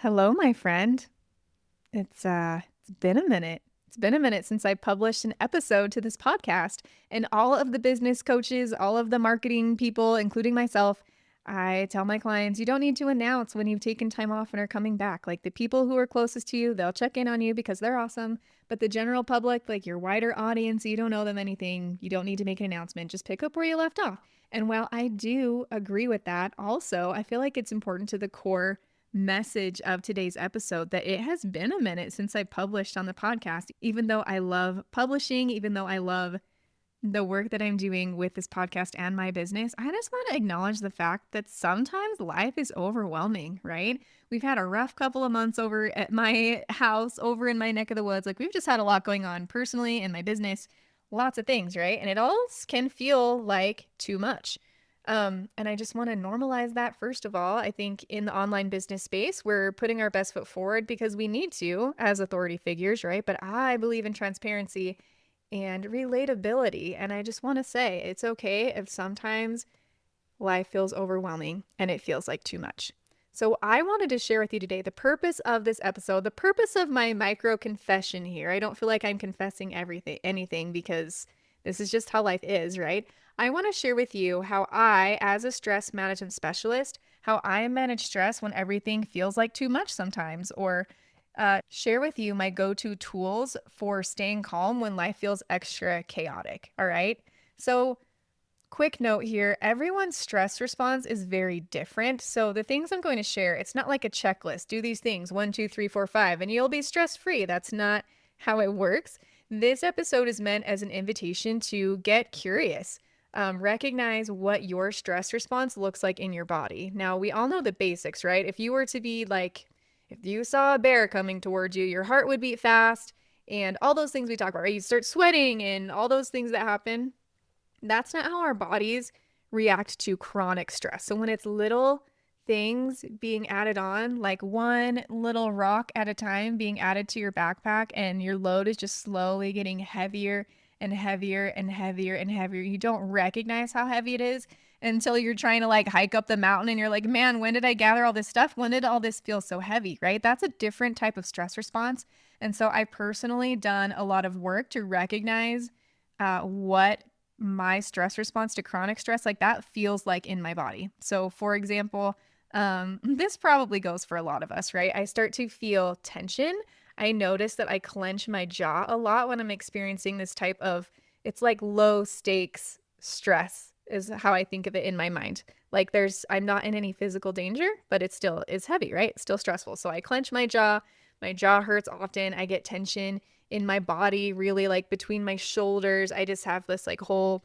Hello, my friend. It's been a minute. It's been a minute since I published an episode to this podcast. And all of the business coaches, all of the marketing people, including myself, I tell my clients, you don't need to announce when you've taken time off and are coming back. Like the people who are closest to you, they'll check in on you because they're awesome. But the general public, like your wider audience, you don't know them anything. You don't need to make an announcement. Just pick up where you left off. And while I do agree with that, also, I feel like it's important to the core message of today's episode that it has been a minute since I published on the podcast. Even though I love publishing, even though I love the work that I'm doing with this podcast and my business, I just want to acknowledge the fact that sometimes life is overwhelming, right? We've had a rough couple of months over at my house, over in my neck of the woods. Like we've just had a lot going on personally in my business, lots of things, right? And it all can feel like too much. And I just want to normalize that first of all. I think in the online business space, we're putting our best foot forward because we need to as authority figures, right? But I believe in transparency and relatability. And I just want to say it's okay if sometimes life feels overwhelming and it feels like too much. So I wanted to share with you today the purpose of this episode, the purpose of my micro confession here. I don't feel like I'm confessing anything because this is just how life is, right? I want to share with you how I, as a stress management specialist, how I manage stress when everything feels like too much sometimes, or share with you my go-to tools for staying calm when life feels extra chaotic. All right. So quick note here, everyone's stress response is very different. So the things I'm going to share, it's not like a checklist. Do these things, 1, 2, 3, 4, 5, and you'll be stress-free. That's not how it works. This episode is meant as an invitation to get curious. Recognize what your stress response looks like in your body. Now, we all know the basics, right? If you were to be like, if you saw a bear coming towards you, your heart would beat fast and all those things we talk about, right? You start sweating and all those things that happen. That's not how our bodies react to chronic stress. So when it's little things being added on, like one little rock at a time being added to your backpack, and your load is just slowly getting heavier and heavier and heavier and heavier. You don't recognize how heavy it is until you're trying to like hike up the mountain and you're like, man, when did I gather all this stuff? When did all this feel so heavy, right? That's a different type of stress response. And so I personally done a lot of work to recognize what my stress response to chronic stress like that feels like in my body. So for example, this probably goes for a lot of us, right? I start to feel tension. I notice that I clench my jaw a lot when I'm experiencing this type of, it's like low stakes stress is how I think of it in my mind. Like I'm not in any physical danger, but it still is heavy, right? It's still stressful. So I clench my jaw hurts often. I get tension in my body, really like between my shoulders. I just have this like whole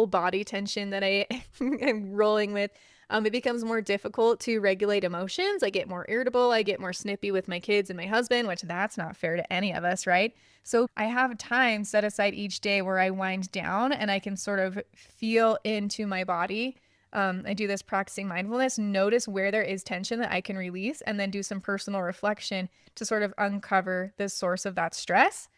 body tension that I'm rolling with. It becomes more difficult to regulate emotions. I get more irritable. I get more snippy with my kids and my husband, which that's not fair to any of us, right? So I have time set aside each day where I wind down and I can sort of feel into my body. I do this practicing mindfulness, notice where there is tension that I can release, and then do some personal reflection to sort of uncover the source of that stress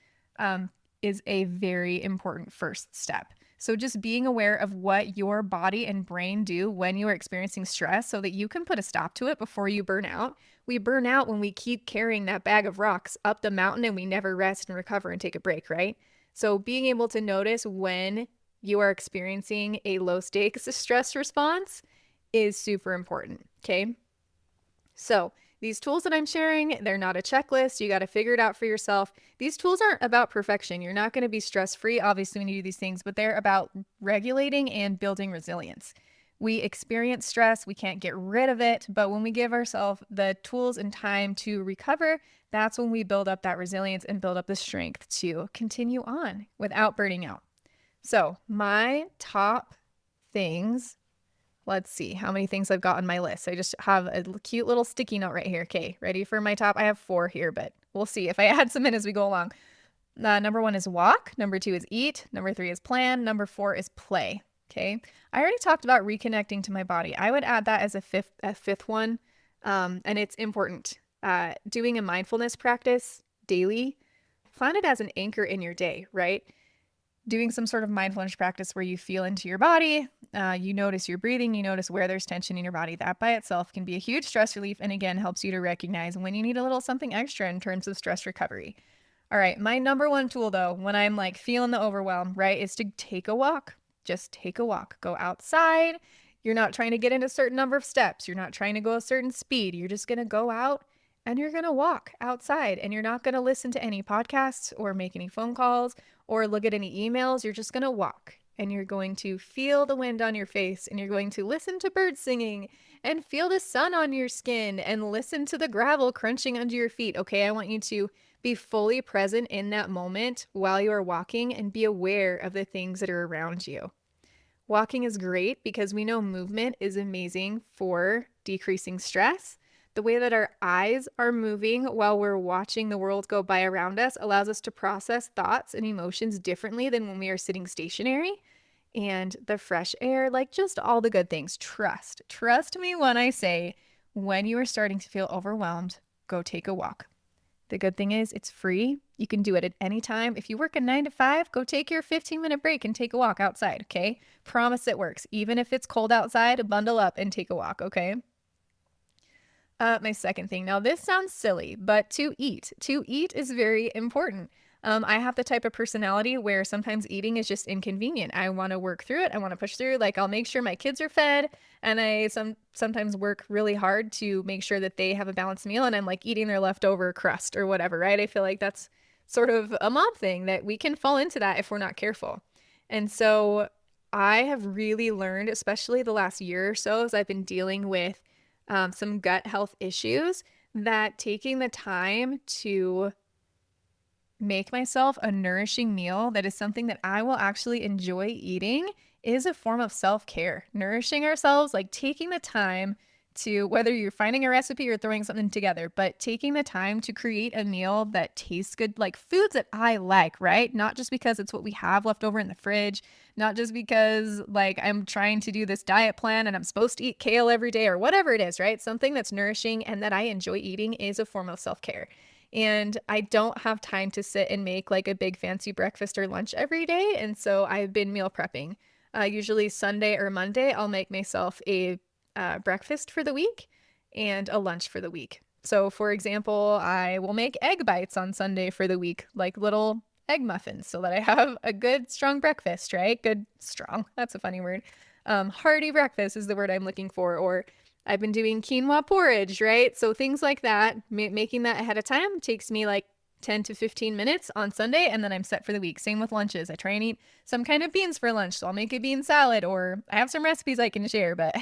is a very important first step. So just being aware of what your body and brain do when you are experiencing stress so that you can put a stop to it before you burn out. We burn out when we keep carrying that bag of rocks up the mountain and we never rest and recover and take a break, right? So being able to notice when you are experiencing a low stakes stress response is super important, okay? So these tools that I'm sharing, they're not a checklist. You got to figure it out for yourself. These tools aren't about perfection. You're not going to be stress-free, obviously, when you do these things, but they're about regulating and building resilience. We experience stress. We can't get rid of it. But when we give ourselves the tools and time to recover, that's when we build up that resilience and build up the strength to continue on without burning out. So my top things, let's see how many things I've got on my list. I just have a cute little sticky note right here. Okay, ready for my top? I have 4 here, but we'll see if I add some in as we go along. Number 1 is walk. Number 2 is eat. Number 3 is plan. Number 4 is play. Okay, I already talked about reconnecting to my body. I would add that as a fifth one, and it's important. Doing a mindfulness practice daily, find it as an anchor in your day, right? doing some sort of mindfulness practice where you feel into your body, you notice your breathing, you notice where there's tension in your body. That by itself can be a huge stress relief, and again, helps you to recognize when you need a little something extra in terms of stress recovery. All right, my number one tool though, when I'm like feeling the overwhelm, right, is to take a walk. Just take a walk. Go outside. You're not trying to get in a certain number of steps. You're not trying to go a certain speed. You're just going to go out and you're going to walk outside, and you're not going to listen to any podcasts or make any phone calls or look at any emails. You're just going to walk, and you're going to feel the wind on your face, and you're going to listen to birds singing and feel the sun on your skin and listen to the gravel crunching under your feet. Okay, I want you to be fully present in that moment while you are walking and be aware of the things that are around you. Walking is great because we know movement is amazing for decreasing stress. The way that our eyes are moving while we're watching the world go by around us allows us to process thoughts and emotions differently than when we are sitting stationary. And the fresh air, like just all the good things. Trust me when I say, when you are starting to feel overwhelmed, go take a walk. The good thing is it's free. You can do it at any time. If you work a 9 to 5, go take your 15-minute break and take a walk outside, okay? Promise it works. Even if it's cold outside, bundle up and take a walk, okay? My second thing. Now, this sounds silly, but to eat is very important. I have the type of personality where sometimes eating is just inconvenient. I want to work through it. I want to push through. Like, I'll make sure my kids are fed, and I sometimes work really hard to make sure that they have a balanced meal, and I'm like eating their leftover crust or whatever, right? I feel like that's sort of a mom thing that we can fall into that if we're not careful. And so I have really learned, especially the last year or so, as I've been dealing with some gut health issues, that taking the time to make myself a nourishing meal that is something that I will actually enjoy eating is a form of self-care. Nourishing ourselves, like taking the time to, whether you're finding a recipe or throwing something together, but taking the time to create a meal that tastes good, like foods that I like, right? Not just because it's what we have left over in the fridge, not just because like I'm trying to do this diet plan and I'm supposed to eat kale every day or whatever it is, right? Something that's nourishing and that I enjoy eating is a form of self-care. And I don't have time to sit and make like a big fancy breakfast or lunch every day. And so I've been meal prepping. Usually Sunday or Monday, I'll make myself a breakfast for the week and a lunch for the week. So for example, I will make egg bites on Sunday for the week, like little egg muffins, so that I have a good strong breakfast, right? Good strong. That's a funny word. Hearty breakfast is the word I'm looking for. Or I've been doing quinoa porridge, right? So things like that, making that ahead of time takes me like 10 to 15 minutes on Sunday, and then I'm set for the week. Same with lunches. I try and eat some kind of beans for lunch, so I'll make a bean salad, or I have some recipes I can share, but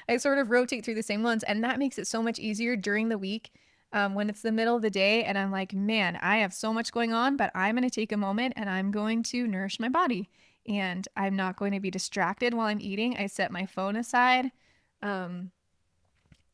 I sort of rotate through the same ones, and that makes it so much easier during the week when it's the middle of the day and I'm like, man, I have so much going on, but I'm going to take a moment and I'm going to nourish my body, and I'm not going to be distracted while I'm eating. I set my phone aside.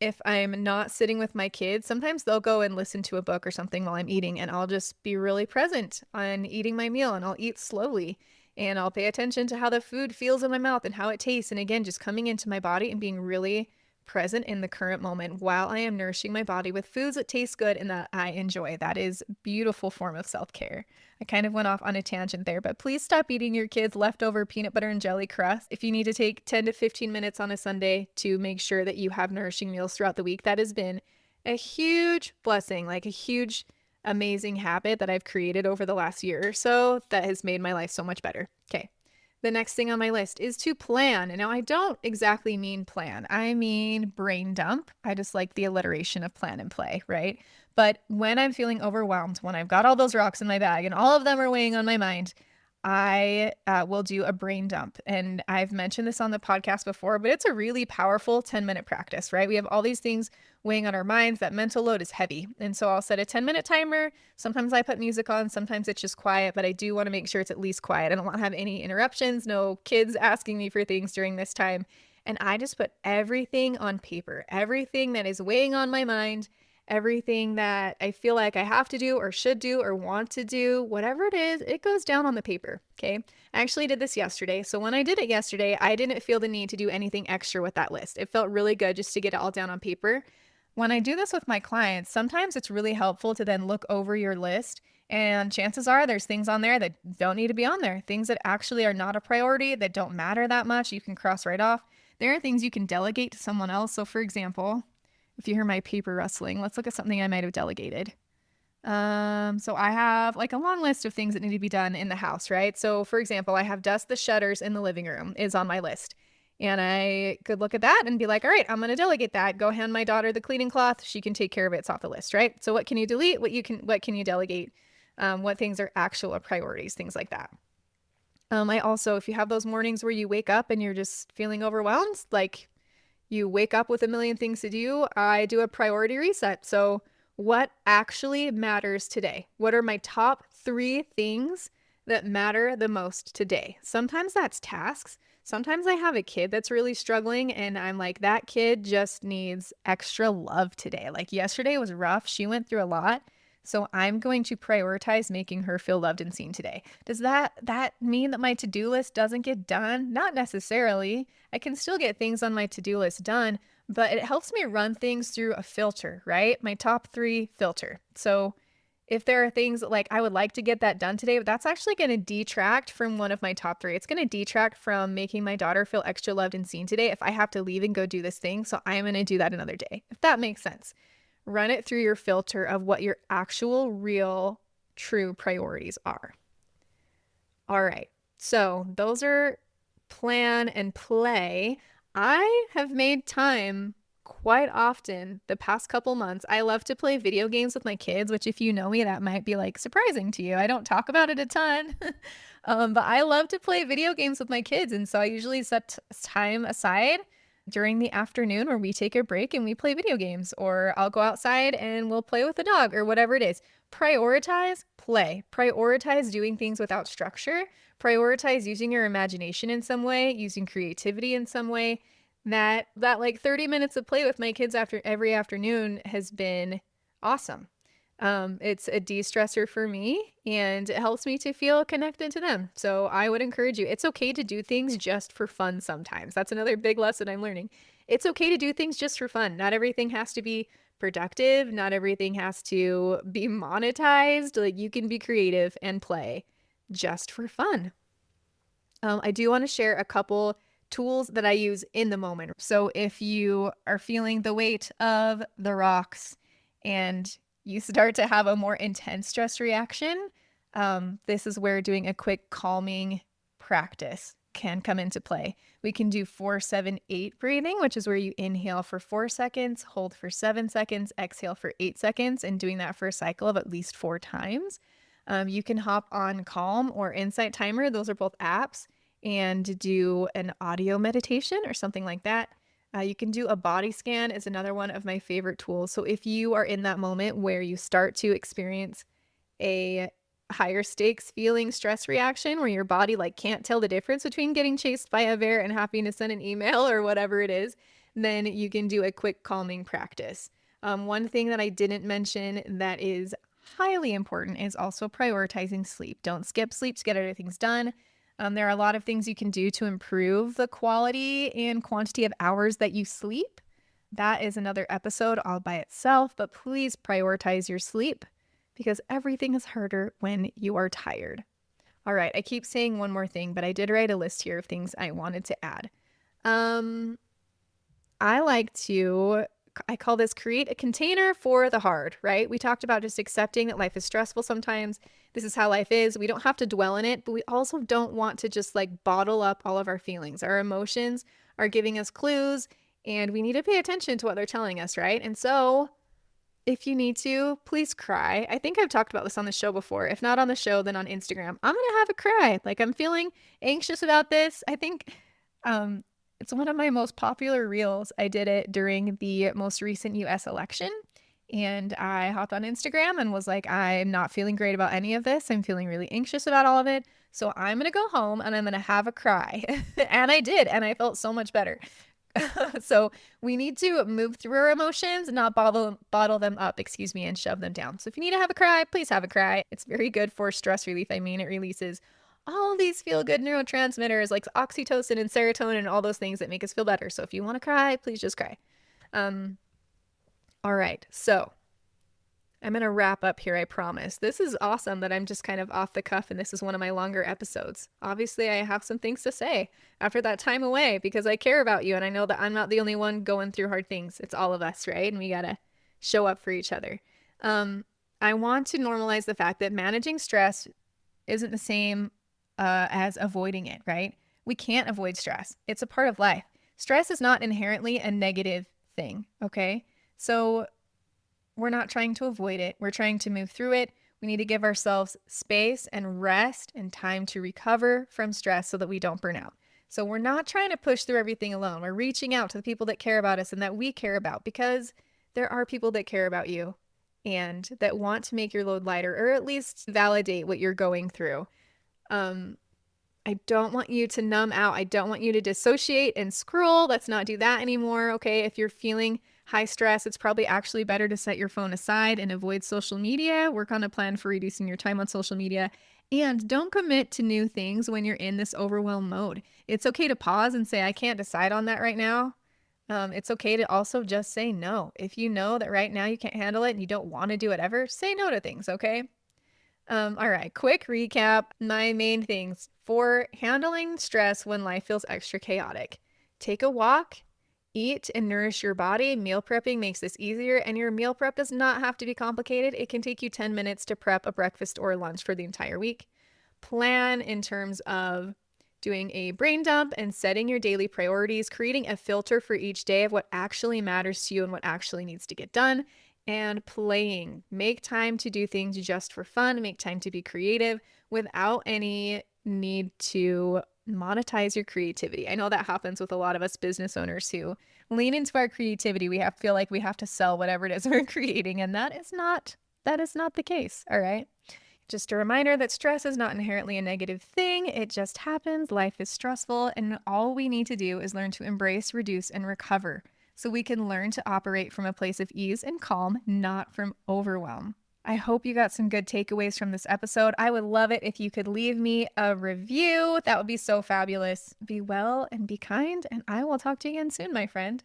If I'm not sitting with my kids, sometimes they'll go and listen to a book or something while I'm eating, and I'll just be really present on eating my meal, and I'll eat slowly, and I'll pay attention to how the food feels in my mouth and how it tastes. And again, just coming into my body and being really present in the current moment while I am nourishing my body with foods that taste good and that I enjoy. That is a beautiful form of self-care. I kind of went off on a tangent there, but please stop eating your kids' leftover peanut butter and jelly crust. If you need to take 10 to 15 minutes on a Sunday to make sure that you have nourishing meals throughout the week, that has been a huge blessing, like a huge, amazing habit that I've created over the last year or so that has made my life so much better. Okay. The next thing on my list is to plan. And now I don't exactly mean plan. I mean brain dump. I just like the alliteration of plan and play, right? But when I'm feeling overwhelmed, when I've got all those rocks in my bag and all of them are weighing on my mind, I will do a brain dump. And I've mentioned this on the podcast before, but it's a really powerful 10-minute practice, right? We have all these things weighing on our minds. That mental load is heavy. And so I'll set a 10-minute timer. Sometimes I put music on, sometimes it's just quiet, but I do want to make sure it's at least quiet. I don't want to have any interruptions, no kids asking me for things during this time. And I just put everything on paper, everything that is weighing on my mind, everything that I feel like I have to do or should do or want to do, whatever it is, it goes down on the paper, okay? I actually did this yesterday. So when I did it yesterday, I didn't feel the need to do anything extra with that list. It felt really good just to get it all down on paper. when I do this with my clients, sometimes it's really helpful to then look over your list, and chances are there's things on there that don't need to be on there. Things that actually are not a priority, that don't matter that much, you can cross right off. There are things you can delegate to someone else. So for example, if you hear my paper rustling, let's look at something I might have delegated. So I have like a long list of things that need to be done in the house, right? So for example, I have dust the shutters in the living room is on my list. And I could look at that and be like, all right, I'm going to delegate that. Go hand my daughter the cleaning cloth. She can take care of it. It's off the list, right? So what can you delete? What can you delegate? What things are actual priorities? Things like that. I also, if you have those mornings where you wake up and you're just feeling overwhelmed, like you wake up with a million things to do, I do a priority reset. So what actually matters today? What are my top 3 things that matter the most today? Sometimes that's tasks. Sometimes I have a kid that's really struggling and I'm like, that kid just needs extra love today. Like yesterday was rough. She went through a lot. So I'm going to prioritize making her feel loved and seen today. Does that mean that my to-do list doesn't get done? Not necessarily. I can still get things on my to-do list done, but it helps me run things through a filter, right? My top 3 filter. So if there are things like I would like to get that done today, but that's actually going to detract from one of my top 3. It's going to detract from making my daughter feel extra loved and seen today if I have to leave and go do this thing. So I'm going to do that another day, if that makes sense. Run it through your filter of what your actual, real, true priorities are. All right. So those are plan and play. I have made time quite often the past couple months. I love to play video games with my kids, which if you know me, that might be like surprising to you. I don't talk about it a ton, but I love to play video games with my kids. And so I usually set time aside during the afternoon where we take a break and we play video games, or I'll go outside and we'll play with the dog or whatever it is. Prioritize play. Prioritize doing things without structure. Prioritize using your imagination in some way, using creativity in some way. That like 30 minutes of play with my kids after every afternoon has been awesome. It's a de-stressor for me and it helps me to feel connected to them. So I would encourage you, it's okay to do things just for fun sometimes. That's another big lesson I'm learning. It's okay to do things just for fun. Not everything has to be productive. Not everything has to be monetized. Like you can be creative and play just for fun. I do want to share a couple tools that I use in the moment. So if you are feeling the weight of the rocks and you start to have a more intense stress reaction, this is where doing a quick calming practice can come into play. We can do 4-7-8 breathing, which is where you inhale for 4 seconds, hold for 7 seconds, exhale for 8 seconds, and doing that for a cycle of at least 4 times. You can hop on Calm or Insight Timer. Those are both apps, and do an audio meditation or something like that. You can do a body scan is another one of my favorite tools. So if you are in that moment where you start to experience a higher stakes feeling stress reaction where your body like can't tell the difference between getting chased by a bear and having to send an email or whatever it is, then you can do a quick calming practice. One thing that I didn't mention that is highly important is also prioritizing sleep. Don't skip sleep to get other things done. There are a lot of things you can do to improve the quality and quantity of hours that you sleep. That is another episode all by itself, but please prioritize your sleep because everything is harder when you are tired. All right, I keep saying one more thing, but I did write a list here of things I wanted to add. I call this create a container for the hard, right? We talked about just accepting that life is stressful sometimes. This is how life is. We don't have to dwell in it, but we also don't want to just like bottle up all of our feelings. Our emotions are giving us clues and we need to pay attention to what they're telling us, right? And so if you need to, please cry. I think I've talked about this on the show before. If not on the show, then on Instagram. I'm going to have a cry. Like I'm feeling anxious about this. I think, it's one of my most popular reels. I did it during the most recent US election, and I hopped on Instagram and was like, I'm not feeling great about any of this. I'm feeling really anxious about all of it. So I'm going to go home and I'm going to have a cry. And I did, and I felt so much better. So we need to move through our emotions and not bottle them up, and shove them down. So if you need to have a cry, please have a cry. It's very good for stress relief. I mean, it releases all these feel-good neurotransmitters like oxytocin and serotonin and all those things that make us feel better. So if you want to cry, please just cry. All right, so I'm going to wrap up here, I promise. This is awesome that I'm just kind of off the cuff and this is one of my longer episodes. Obviously, I have some things to say after that time away because I care about you and I know that I'm not the only one going through hard things. It's all of us, right? And we got to show up for each other. I want to normalize the fact that managing stress isn't the same as avoiding it, right? We can't avoid stress. It's a part of life. Stress is not inherently a negative thing, okay? So we're not trying to avoid it. We're trying to move through it. We need to give ourselves space and rest and time to recover from stress so that we don't burn out. So we're not trying to push through everything alone. We're reaching out to the people that care about us and that we care about because there are people that care about you and that want to make your load lighter or at least validate what you're going through. I don't want you to numb out. I don't want you to dissociate and scroll. Let's not do that anymore. Okay. If you're feeling high stress, it's probably actually better to set your phone aside and avoid social media. Work on a plan for reducing your time on social media. And don't commit to new things when you're in this overwhelm mode. It's okay to pause and say, I can't decide on that right now. It's okay to also just say no. If you know that right now you can't handle it and you don't want to do it ever, say no to things, okay? All right, quick recap. My main things for handling stress when life feels extra chaotic. Take a walk, eat and nourish your body. Meal prepping makes this easier, and your meal prep does not have to be complicated. It can take you 10 minutes to prep a breakfast or a lunch for the entire week. Plan in terms of doing a brain dump and setting your daily priorities, creating a filter for each day of what actually matters to you and what actually needs to get done, and playing. Make time to do things just for fun, make time to be creative without any need to monetize your creativity. I know that happens with a lot of us business owners who lean into our creativity. We feel like we have to sell whatever it is we're creating, and that is not the case, all right? Just a reminder that stress is not inherently a negative thing. It just happens. Life is stressful, and all we need to do is learn to embrace, reduce, and recover so we can learn to operate from a place of ease and calm, not from overwhelm. I hope you got some good takeaways from this episode. I would love it if you could leave me a review. That would be so fabulous. Be well and be kind, and I will talk to you again soon, my friend.